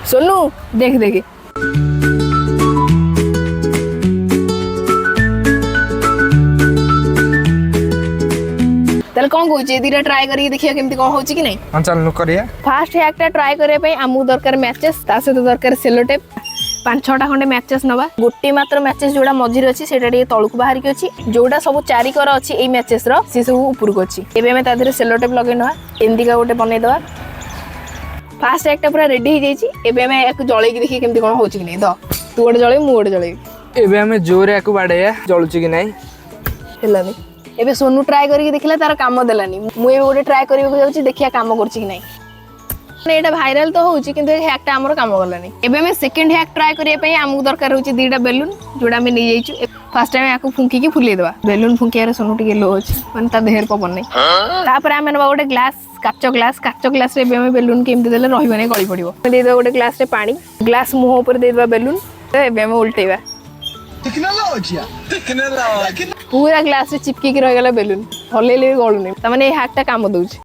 सोनू देख देख कौन कौन दीटा ट्राए करके देखिए केमती कौन होची कि नहीं। हां चल करिया। फास्ट हैकटा ट्राए करे पे आमु दरकार मैचेस ता सहित दरकार सेलो टेप 5-6टा खंडे मैचेस नवा गोटी मात्र मैचेस जोड़ा मझिर अछि सेटा टे तळुक बाहर की अछि जोड़ा सब चारि कर अछि ए मैचेस रो से सब ऊपर को अछि एबे हम ता धरे सेलो टेप लगै नवा एंदिका गोटे बनै दवा फास्ट हैकटा पूरा रेडी हो जाइछि एबे हम एक जळै की देखि केमती कोन होछि कि नहीं द तू गोटे जळै मु गोटे जळै एबे हम जोरे याकू बाडैया जळुछि कि नहीं हेलानी एबे सोनू ट्राई करके देखला तार काम देलानी मु एबे गोटे ट्राई करबो जाउछि देखिया काम करछि कि नहीं एटा भाइराल तो होउछि किंतु हैकटा हमर काम गलानी एबे हम सेकंड हैक ट्राई करिया पई हमहु दरकार होउछि दीटा बेलून जोडा हम नै जाइछु फर्स्ट टाइम याकू फुंकी की फुले देबा बेलून फुंकिया रे सोनू टिके लो अछि माने ता देहर पवन नै तापर हम नबा गोटे काचो ग्लास रे हम बेलून केमति देले रहिबो नै गळी पड़िबो दे देबा गोटे ग्लास रे पानी ग्लास मुंह ऊपर दे देबा बेलून एबे हम उल्टेबा पूरा ग्लास रे चिपकी की रह गेला बेलून हलेले गळुनी त माने हैकटा काम दउछि।